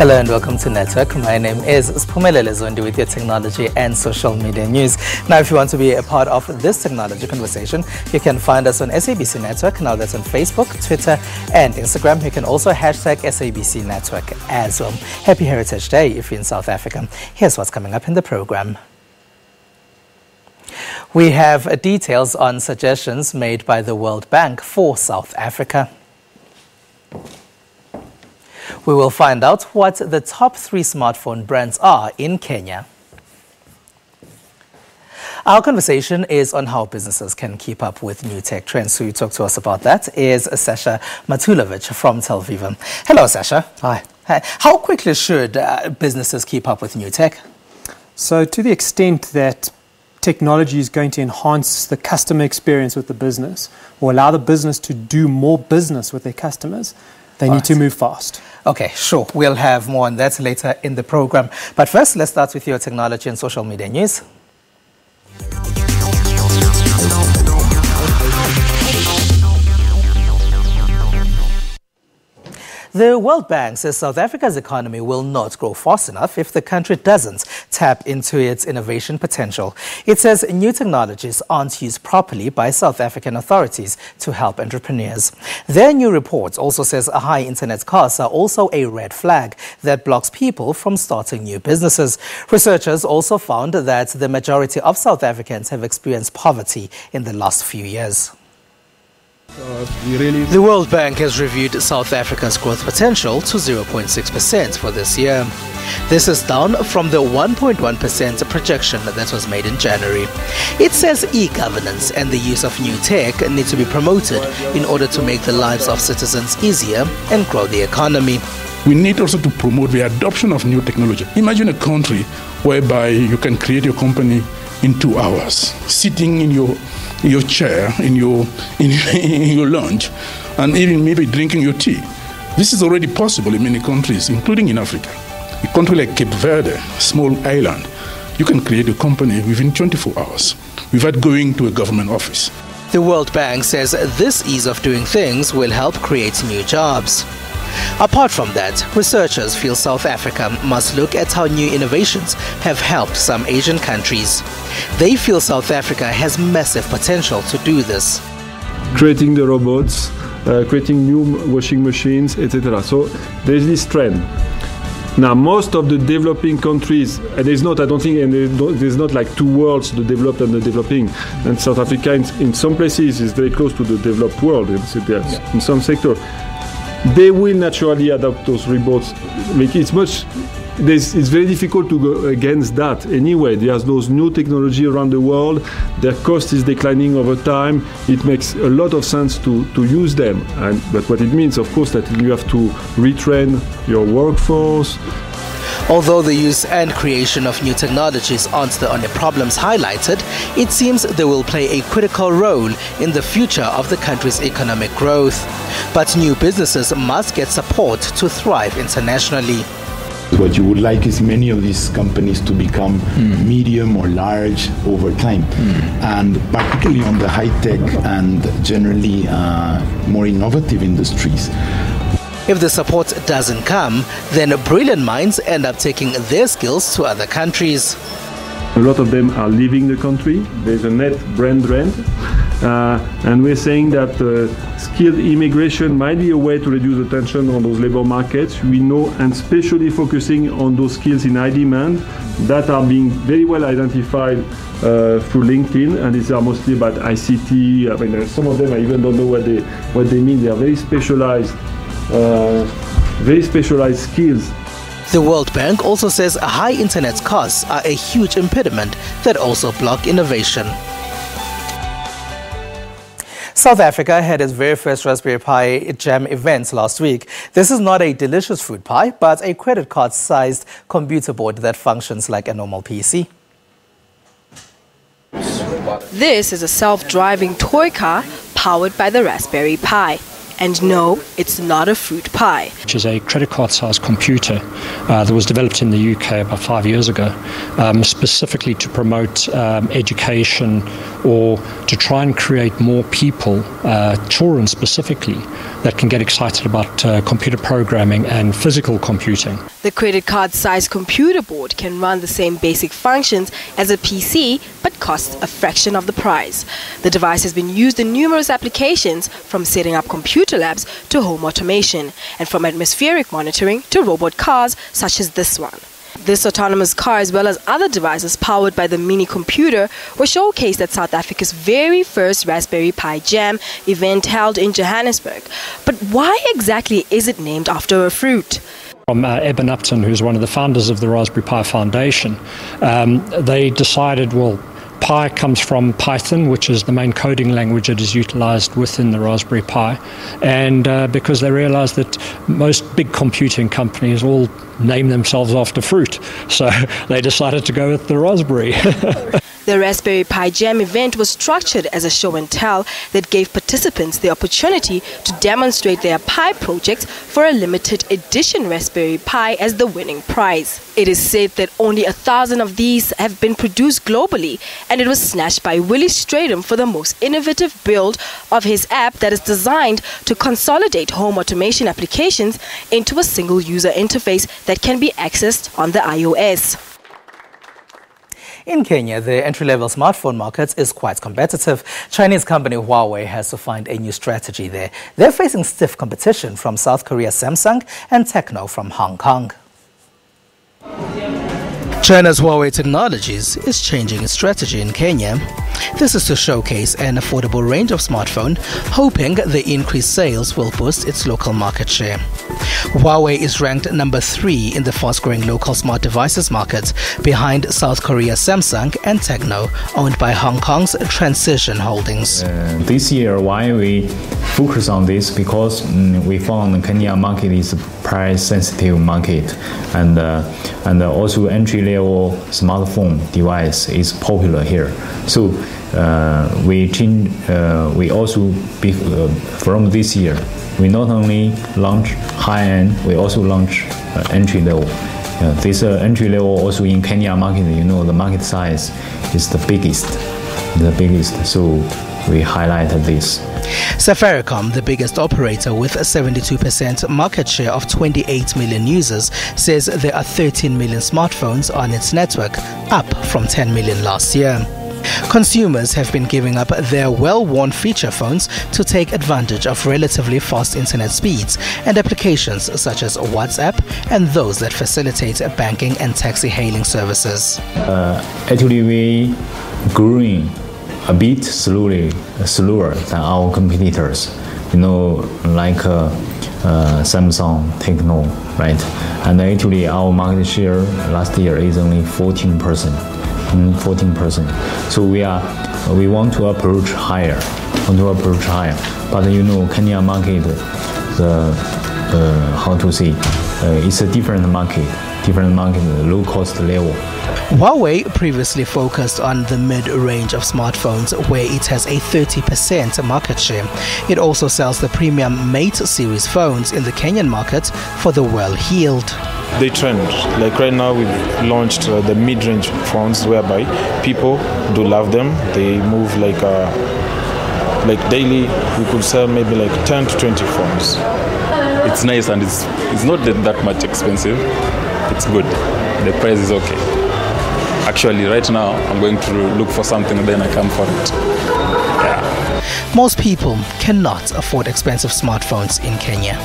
Hello and welcome to Network. My name is Sphumelele Zondi with your technology and social media news. Now, if you want to be a part of this technology conversation, you can find us on SABC Network. Now that's on Facebook, Twitter and Instagram. You can also hashtag SABC Network as well. Happy Heritage Day if you're in South Africa. Here's what's coming up in the program. We have details on suggestions made by the World Bank for South Africa. We will find out what the top 3 smartphone brands are in Kenya. Our conversation is on how businesses can keep up with new tech trends. Who talk to us about that is Sasha Matulovic from Tel Aviv. Hello, Sasha. Hi. How quickly should businesses keep up with new tech? So to the extent that technology is going to enhance the customer experience with the business or allow the business to do more business with their customers, they need to move fast. Okay, sure. We'll have more on that later in the program. But first, let's start with your technology and social media news. The World Bank says South Africa's economy will not grow fast enough if the country doesn't tap into its innovation potential. It says new technologies aren't used properly by South African authorities to help entrepreneurs. Their new report also says high internet costs are also a red flag that blocks people from starting new businesses. Researchers also found that the majority of South Africans have experienced poverty in the last few years. The World Bank has reviewed South Africa's growth potential to 0.6% for this year. This is down from the 1.1% projection that was made in January. It says e-governance and the use of new tech need to be promoted in order to make the lives of citizens easier and grow the economy. We need also to promote the adoption of new technology. Imagine a country whereby you can create your company in 2 hours, sitting in your chair, in your lounge, and even maybe drinking your tea. This is already possible in many countries, including in Africa. A country like Cape Verde, a small island, you can create a company within 24 hours without going to a government office. The World Bank says this ease of doing things will help create new jobs. Apart from that, researchers feel South Africa must look at how new innovations have helped some Asian countries. They feel South Africa has massive potential to do this. Creating the robots, creating new washing machines, etc. So there's this trend. Now, most of the developing countries, and there's not, I don't think, and there's not like two worlds, the developed and the developing. And South Africa, in some places, is very close to the developed world in some sector. They will naturally adopt those robots. It's very difficult to go against that anyway. There's those new technology around the world. Their cost is declining over time. It makes a lot of sense to use them. But what it means, of course, that you have to retrain your workforce. Although the use and creation of new technologies aren't the only problems highlighted, it seems they will play a critical role in the future of the country's economic growth. But new businesses must get support to thrive internationally. What you would like is many of these companies to become medium or large over time, and particularly on the high-tech and generally more innovative industries. If the support doesn't come, then brilliant minds end up taking their skills to other countries. A lot of them are leaving the country. There's a net brand drain. And we're saying that skilled immigration might be a way to reduce the tension on those labor markets. We know, and especially focusing on those skills in high demand that are being very well identified through LinkedIn, and these are mostly about ICT. I mean, some of them I even don't know what they mean. They are very specialized skills. The World Bank also says high internet costs are a huge impediment that also block innovation. South Africa had its very first Raspberry Pi Jam event last week. This is not a delicious fruit pie, but a credit card-sized computer board that functions like a normal PC. This is a self-driving toy car powered by the Raspberry Pi. And no, it's not a fruit pie. Which is a credit card-sized computer that was developed in the UK about 5 years ago, specifically to promote education or to try and create more people, children specifically, that can get excited about computer programming and physical computing. The credit card-sized computer board can run the same basic functions as a PC, but costs a fraction of the price. The device has been used in numerous applications, from setting up computer labs to home automation, and from atmospheric monitoring to robot cars such as this one. This autonomous car, as well as other devices powered by the mini computer, were showcased at South Africa's very first Raspberry Pi Jam event held in Johannesburg. But why exactly is it named after a fruit? From Eben Upton, who's one of the founders of the Raspberry Pi Foundation, they decided, well, Pi comes from Python, which is the main coding language that is utilized within the Raspberry Pi. And because they realized that most big computing companies all name themselves after fruit, so they decided to go with the raspberry. The Raspberry Pi Jam event was structured as a show and tell that gave participants the opportunity to demonstrate their Pi projects for a limited edition Raspberry Pi as the winning prize. It is said that only 1,000 of these have been produced globally, and it was snatched by Willie Stradum for the most innovative build of his app that is designed to consolidate home automation applications into a single user interface that can be accessed on the iOS. In Kenya, the entry-level smartphone market is quite competitive. Chinese company Huawei has to find a new strategy there. They're facing stiff competition from South Korea's Samsung and Tecno from Hong Kong. China's Huawei Technologies is changing its strategy in Kenya. This is to showcase an affordable range of smartphones, hoping the increased sales will boost its local market share. Huawei is ranked number 3 in the fast-growing local smart devices market, behind South Korea's Samsung and Tecno, owned by Hong Kong's Transition Holdings. This year, why we focus on this? Because we found the Kenya market is a price-sensitive market, and also entry-level smartphone device is popular here. So we also from this year, we not only launch high-end, we also launch entry-level. This entry-level also in Kenya market, the market size is the biggest. So we highlighted this. Safaricom, the biggest operator with a 72% market share of 28 million users, says there are 13 million smartphones on its network, up from 10 million last year. Consumers have been giving up their well-worn feature phones to take advantage of relatively fast internet speeds and applications such as WhatsApp and those that facilitate banking and taxi hailing services. Actually, we growing a bit slower than our competitors, like Samsung, Tecno, right? And actually our market share last year is only 14%. So we want to approach higher. But Kenya market, it's a different market, low cost level. Huawei previously focused on the mid-range of smartphones, where it has a 30% market share. It also sells the premium Mate series phones in the Kenyan market for the well-heeled. They trend. Like right now, we've launched the mid-range phones, whereby people do love them. They move like daily. We could sell maybe like 10 to 20 phones. It's nice and it's not that much expensive. It's good. The price is okay. Actually, right now, I'm going to look for something and then I come for it. Yeah. Most people cannot afford expensive smartphones in Kenya.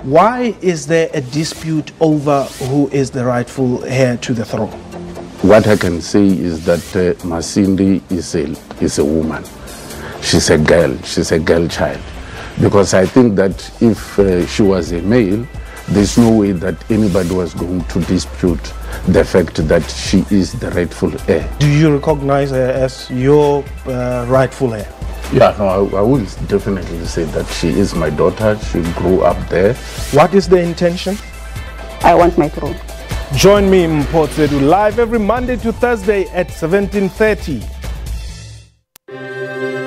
Why is there a dispute over who is the rightful heir to the throne? What I can say is that Masindi is a woman. She's a girl. She's a girl child. Because I think that if she was a male, there's no way that anybody was going to dispute the fact that she is the rightful heir. Do you recognize her as your rightful heir? Yeah, no, I will definitely say that she is my daughter. She grew up there. What is the intention? I want my throne. Join me in Port Zedu live every Monday to Thursday at 17:30.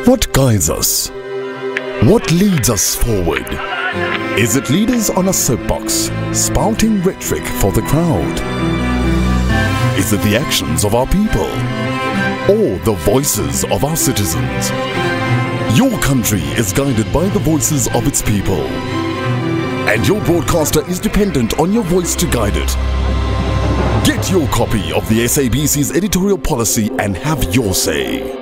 What guides us? What leads us forward? Is it leaders on a soapbox, spouting rhetoric for the crowd? Is it the actions of our people? Or the voices of our citizens? Your country is guided by the voices of its people. And your broadcaster is dependent on your voice to guide it. Get your copy of the SABC's editorial policy and have your say.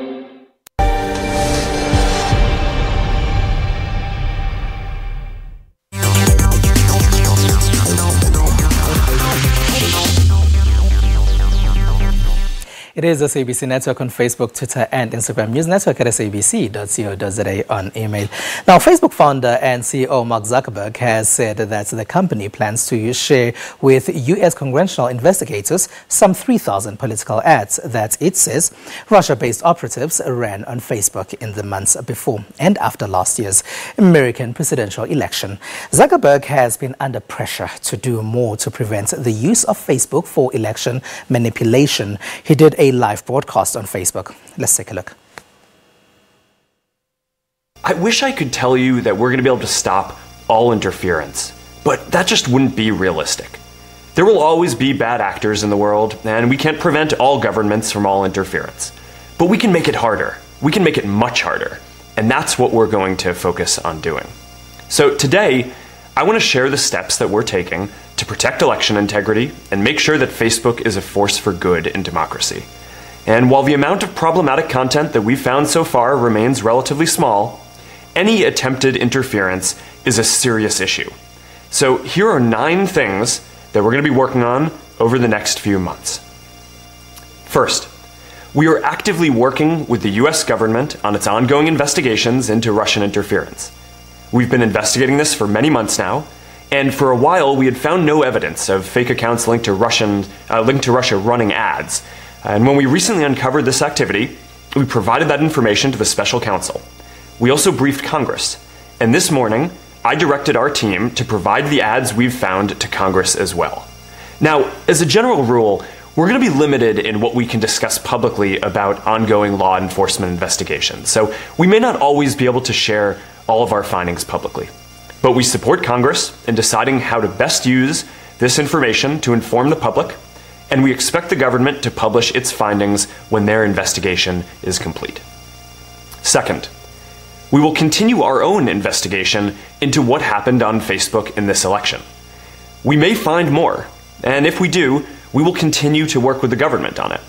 It is the SABC Network on Facebook, Twitter, and Instagram. News Network at sabc.co.za on email. Now, Facebook founder and CEO Mark Zuckerberg has said that the company plans to share with U.S. congressional investigators some 3,000 political ads that it says Russia-based operatives ran on Facebook in the months before and after last year's American presidential election. Zuckerberg has been under pressure to do more to prevent the use of Facebook for election manipulation. He did a live broadcast on Facebook. Let's take a look. I wish I could tell you that we're going to be able to stop all interference, but that just wouldn't be realistic. There will always be bad actors in the world, and we can't prevent all governments from all interference. But we can make it harder. We can make it much harder. And that's what we're going to focus on doing. So today, I want to share the steps that we're taking to protect election integrity and make sure that Facebook is a force for good in democracy. And while the amount of problematic content that we've found so far remains relatively small, any attempted interference is a serious issue. So here are 9 things that we're going to be working on over the next few months. First, we are actively working with the US government on its ongoing investigations into Russian interference. We've been investigating this for many months now, and for a while we had found no evidence of fake accounts linked to Russia running ads. And when we recently uncovered this activity, we provided that information to the special counsel. We also briefed Congress, and this morning I directed our team to provide the ads we've found to Congress as well. Now, as a general rule, we're going to be limited in what we can discuss publicly about ongoing law enforcement investigations, so we may not always be able to share all of our findings publicly. But we support Congress in deciding how to best use this information to inform the public, and we expect the government to publish its findings when their investigation is complete. Second, we will continue our own investigation into what happened on Facebook in this election. We may find more, and if we do, we will continue to work with the government on it.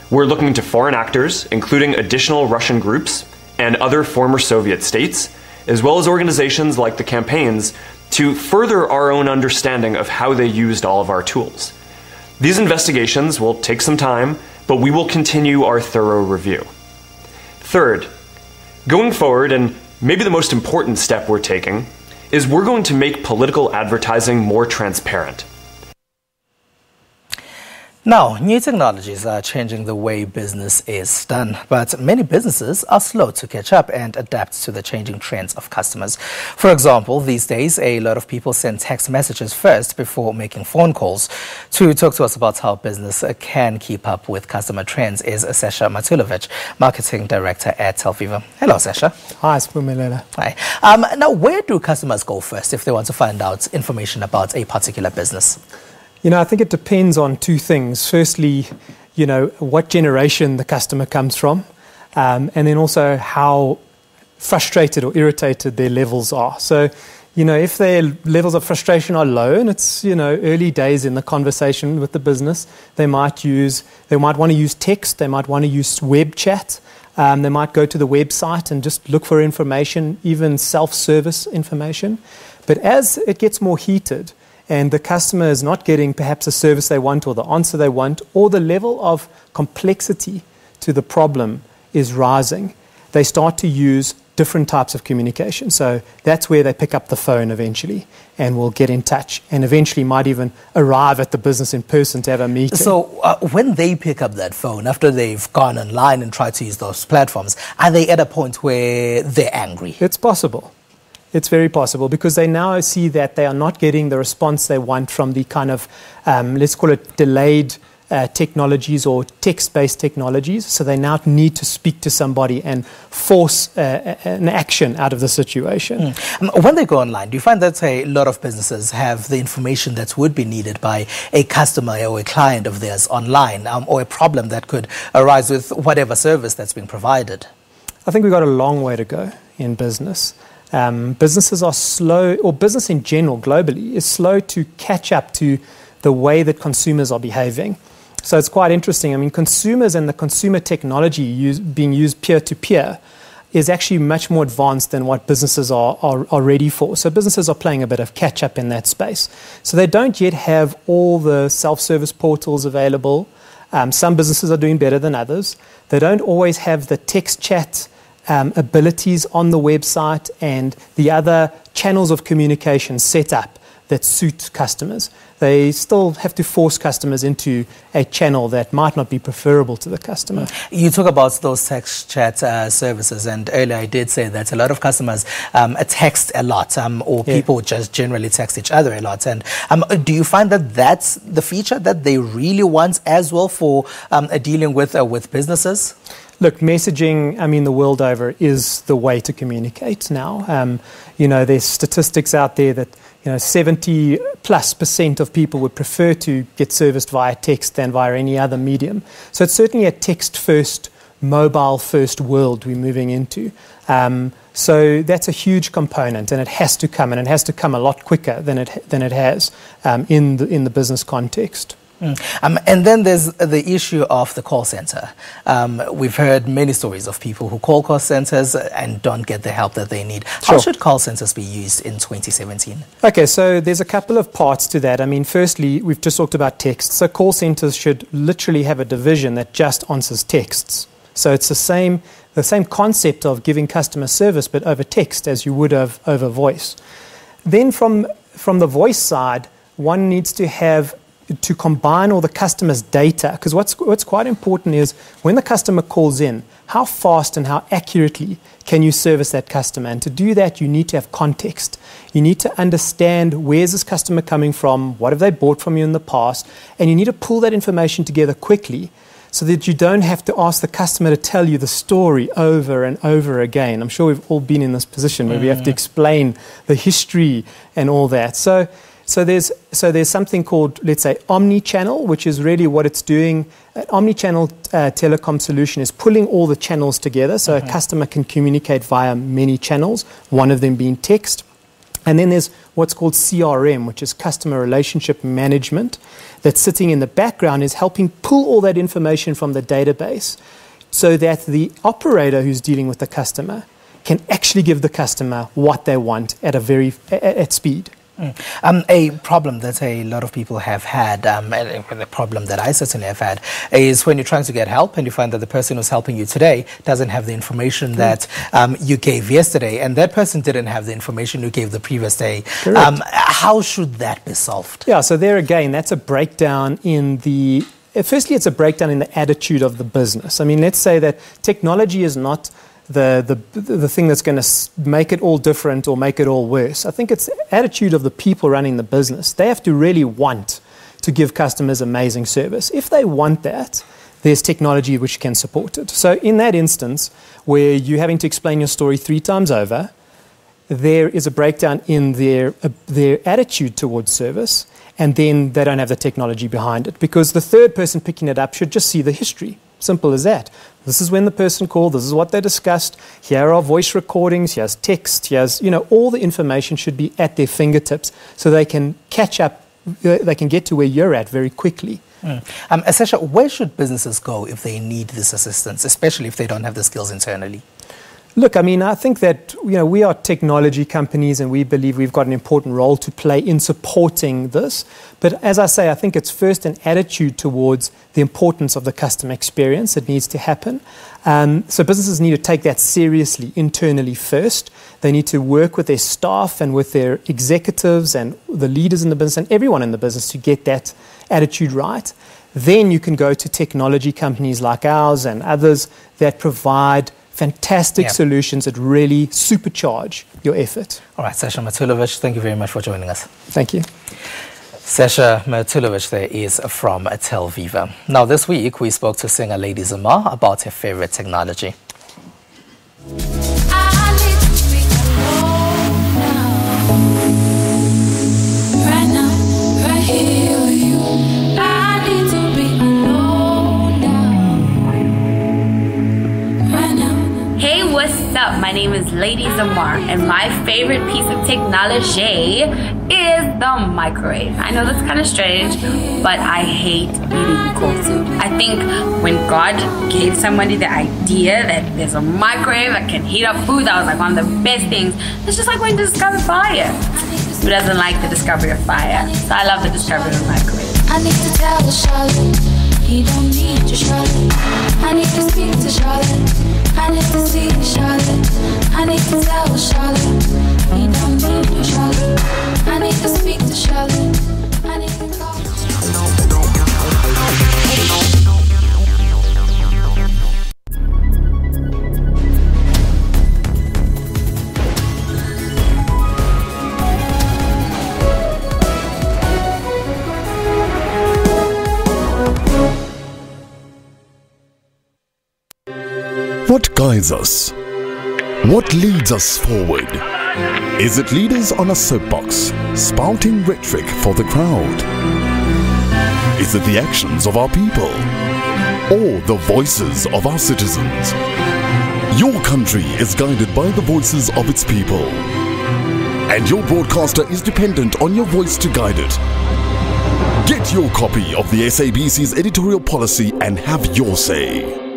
We're looking to foreign actors, including additional Russian groups and other former Soviet states, as well as organizations like the campaigns, to further our own understanding of how they used all of our tools. These investigations will take some time, but we will continue our thorough review. Third, going forward, and maybe the most important step we're taking, is we're going to make political advertising more transparent. Now, new technologies are changing the way business is done, but many businesses are slow to catch up and adapt to the changing trends of customers. For example, these days, a lot of people send text messages first before making phone calls. To talk to us about how business can keep up with customer trends is Sasha Matulovic, Marketing Director at Telviva. Hello, Sasha. Hi, Spumelele. Hi. Now, where do customers go first if they want to find out information about a particular business? You know, I think it depends on 2 things. Firstly, you know, what generation the customer comes from, and then also how frustrated or irritated their levels are. So, you know, if their levels of frustration are low and it's, you know, early days in the conversation with the business, they might want to use text, they might want to use web chat, they might go to the website and just look for information, even self-service information. But as it gets more heated, and the customer is not getting perhaps a service they want or the answer they want, or the level of complexity to the problem is rising, they start to use different types of communication. So that's where they pick up the phone eventually and will get in touch and eventually might even arrive at the business in person to have a meeting. So when they pick up that phone, after they've gone online and tried to use those platforms, are they at a point where they're angry? It's possible. It's very possible because they now see that they are not getting the response they want from the kind of, let's call it delayed technologies or text-based technologies. So they now need to speak to somebody and force an action out of the situation. When they go online, do you find that a lot of businesses have the information that would be needed by a customer or a client of theirs online, or a problem that could arise with whatever service that's being provided? I think we've got a long way to go in business. Businesses are slow, or business in general globally is slow to catch up to the way that consumers are behaving. So it's quite interesting. I mean, consumers and the consumer technology being used peer-to-peer is actually much more advanced than what businesses are ready for. So businesses are playing a bit of catch-up in that space. So they don't yet have all the self-service portals available. Some businesses are doing better than others. They don't always have the text chat abilities on the website and the other channels of communication set up that suit customers. They still have to force customers into a channel that might not be preferable to the customer. You talk about those text chat services, and earlier I did say that a lot of customers text a lot, or people just generally text each other a lot. And do you find that that's the feature that they really want as well for dealing with businesses? Look, messaging, I mean, the world over is the way to communicate now. There's statistics out there that 70+% of people would prefer to get serviced via text than via any other medium. So it's certainly a text-first, mobile-first world we're moving into. So that's a huge component, and it has to come, and it has to come a lot quicker than it has in the business context. And then there's the issue of the call center. We've heard many stories of people who call call centers and don't get the help that they need. How should call centers be used in 2017? Okay, so there's a couple of parts to that. I mean, firstly, we've just talked about text. So call centers should literally have a division that just answers texts. So it's the same concept of giving customer service, but over text as you would have over voice. Then from the voice side, one needs to combine all the customer's data, because what's quite important is when the customer calls in, how fast and how accurately can you service that customer? And to do that, you need to have context. You need to understand where's this customer coming from, what have they bought from you in the past, and you need to pull that information together quickly so that you don't have to ask the customer to tell you the story over and over again. I'm sure we've all been in this position where we have to explain the history and all that. So there's something called, let's say, omni-channel, which is really what it's doing. An omni-channel telecom solution is pulling all the channels together so a customer can communicate via many channels, one of them being text. And then there's what's called CRM, which is customer relationship management, that's sitting in the background, is helping pull all that information from the database so that the operator who's dealing with the customer can actually give the customer what they want at speed. A problem that a lot of people have had, and the problem that I certainly have had, is when you're trying to get help and you find that the person who's helping you today doesn't have the information that you gave yesterday, and that person didn't have the information you gave the previous day. How should that be solved? Yeah, so there again, that's a breakdown in the... Firstly, it's a breakdown in the attitude of the business. I mean, let's say that technology is not the thing that's going to make it all different or make it all worse. I think it's the attitude of the people running the business. They have to really want to give customers amazing service. If they want that, there's technology which can support it. So in that instance, where you're having to explain your story 3 times over, there is a breakdown in their attitude towards service, and then they don't have the technology behind it, because the third person picking it up should just see the history. Simple as that. This is when the person called, this is what they discussed, here are voice recordings, here's text, here's, all the information should be at their fingertips so they can catch up, they can get to where you're at very quickly. Essentially, where should businesses go if they need this assistance, especially if they don't have the skills internally? Look, I mean, I think that we are technology companies and we believe we've got an important role to play in supporting this. But as I say, I think it's first an attitude towards the importance of the customer experience that needs to happen. So businesses need to take that seriously internally first. They need to work with their staff and with their executives and the leaders in the business and everyone in the business to get that attitude right. Then you can go to technology companies like ours and others that provide fantastic solutions that really supercharge your effort. All right, Sasha Matulovic, thank you very much for joining us. Thank you. Sasha Matulovic there is from Telviva. Now this week we spoke to singer Lady Zuma about her favorite technology. My name is Lady Zamar, and my favorite piece of technology is the microwave. I know that's kind of strange, but I hate eating cold soup. I think when God gave somebody the idea that there's a microwave that can heat up food, that was like one of the best things. It's just like when you discover fire. Who doesn't like the discovery of fire? So I love the discovery of the microwave. I need to tell Charlotte, he don't need to Charlotte. I need to speak to Charlotte. I need to see Charlotte. I need to tell Charlotte. He don't need to Charlotte. I need to speak to Charlotte. I need to call What guides us? What leads us forward? Is it leaders on a soapbox, spouting rhetoric for the crowd? Is it the actions of our people? Or the voices of our citizens? Your country is guided by the voices of its people. And your broadcaster is dependent on your voice to guide it. Get your copy of the SABC's editorial policy and have your say.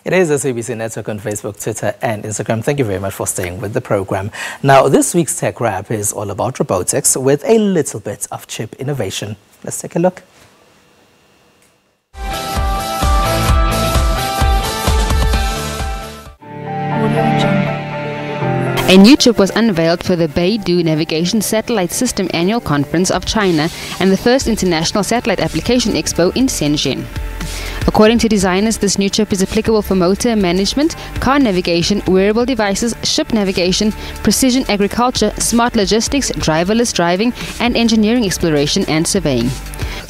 It is the SABC Network on Facebook, Twitter and Instagram. Thank you very much for staying with the program. Now, this week's Tech Wrap is all about robotics with a little bit of chip innovation. Let's take a look. A new chip was unveiled for the Beidou Navigation Satellite System Annual Conference of China and the first International Satellite Application Expo in Shenzhen. According to designers, this new chip is applicable for motor management, car navigation, wearable devices, ship navigation, precision agriculture, smart logistics, driverless driving, and engineering exploration and surveying.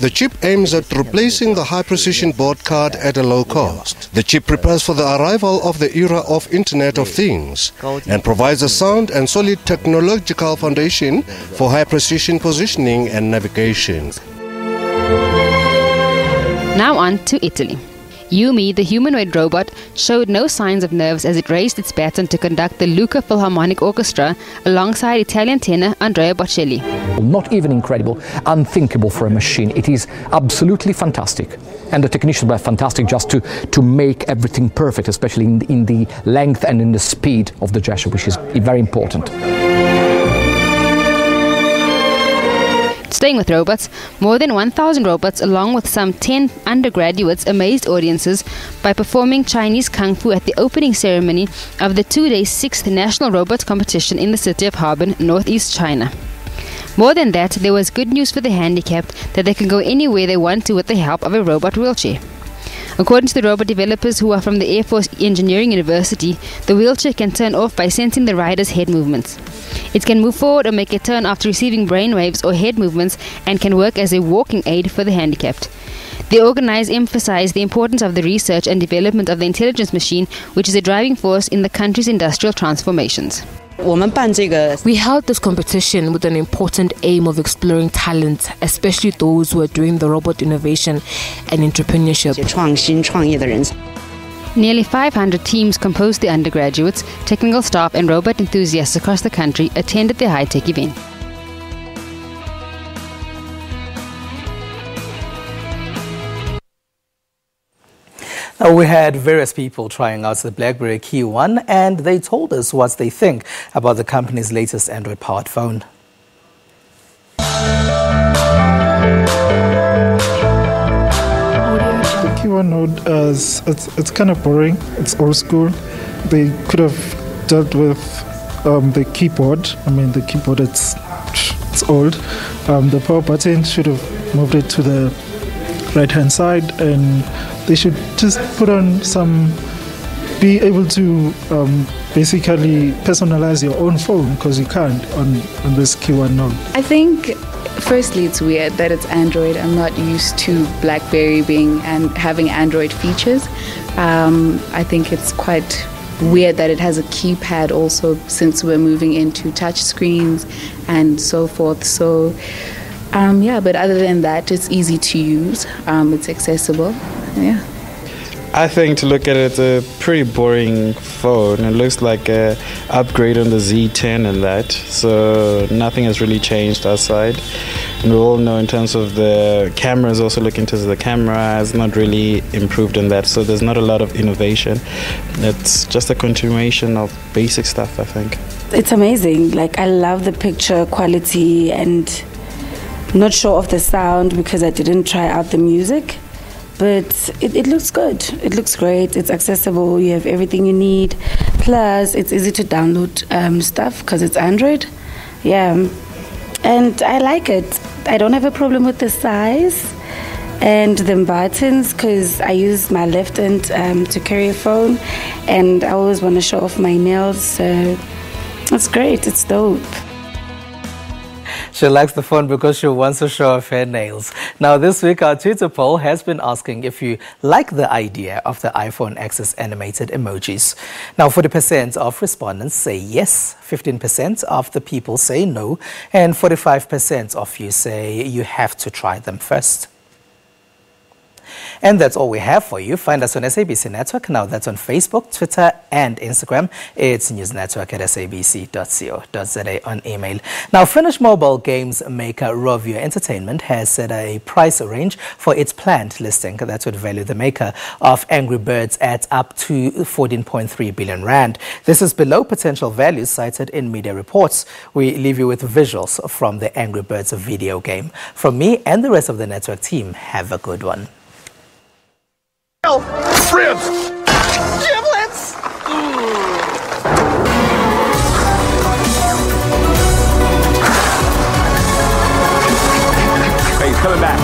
The chip aims at replacing the high-precision board card at a low cost. The chip prepares for the arrival of the era of Internet of Things and provides a sound and solid technological foundation for high-precision positioning and navigation. Now on to Italy. Yumi, the humanoid robot, showed no signs of nerves as it raised its baton to conduct the Lucca Philharmonic Orchestra alongside Italian tenor Andrea Bocelli. Not even incredible, unthinkable for a machine. It is absolutely fantastic. And the technicians were fantastic just to make everything perfect, especially in the length and in the speed of the gesture, which is very important. Staying with robots, more than 1,000 robots along with some 10 undergraduates amazed audiences by performing Chinese Kung Fu at the opening ceremony of the 2-day 6th National Robot Competition in the city of Harbin, northeast China. More than that, there was good news for the handicapped that they can go anywhere they want to with the help of a robot wheelchair. According to the robot developers who are from the Air Force Engineering University, the wheelchair can turn off by sensing the rider's head movements. It can move forward or make a turn after receiving brainwaves or head movements and can work as a walking aid for the handicapped. The organizers emphasize the importance of the research and development of the intelligence machine, which is a driving force in the country's industrial transformations. We held this competition with an important aim of exploring talent, especially those who are doing the robot innovation and entrepreneurship. Nearly 500 teams composed the undergraduates, technical staff and robot enthusiasts across the country attended the high-tech event. Now, we had various people trying out the BlackBerry Key 1 and they told us what they think about the company's latest Android-powered phone. The Key 1 Node, it's kind of boring. It's old school. They could have dealt with the keyboard. I mean, the keyboard, it's old. The power button should have moved it to the right-hand side, and they should just put on be able to basically personalize your own phone, because you can't on this Key 1 Node. I think firstly it's weird that it's Android. I'm not used to BlackBerry having Android features. I think it's quite weird that it has a keypad also, since we're moving into touch screens and so forth. So but other than that, it's easy to use. It's accessible. Yeah. I think to look at it, it's a pretty boring phone. It looks like an upgrade on the Z10 and that. So nothing has really changed outside. And we all know in terms of the cameras, also looking into the camera, has not really improved on that. So there's not a lot of innovation. It's just a continuation of basic stuff, I think. It's amazing. Like, I love the picture quality, and not sure of the sound because I didn't try out the music. But it looks good. It looks great. It's accessible. You have everything you need. Plus, it's easy to download stuff because it's Android. Yeah. And I like it. I don't have a problem with the size and the buttons, because I use my left hand to carry a phone, and I always want to show off my nails. So it's great. It's dope. She likes the phone because she wants to show off her nails. Now, this week, our Twitter poll has been asking if you like the idea of the iPhone X's animated emojis. Now, 40% of respondents say yes, 15% of the people say no, and 45% of you say you have to try them first. And that's all we have for you. Find us on SABC Network. Now that's on Facebook, Twitter and Instagram. It's newsnetwork@sabc.co.za on email. Now, Finnish mobile games maker Rovio Entertainment has set a price range for its planned listing that would value the maker of Angry Birds at up to 14.3 billion rand. This is below potential values cited in media reports. We leave you with visuals from the Angry Birds video game. From me and the rest of the network team, have a good one. Ribs! Giblets! Hey, he's coming back.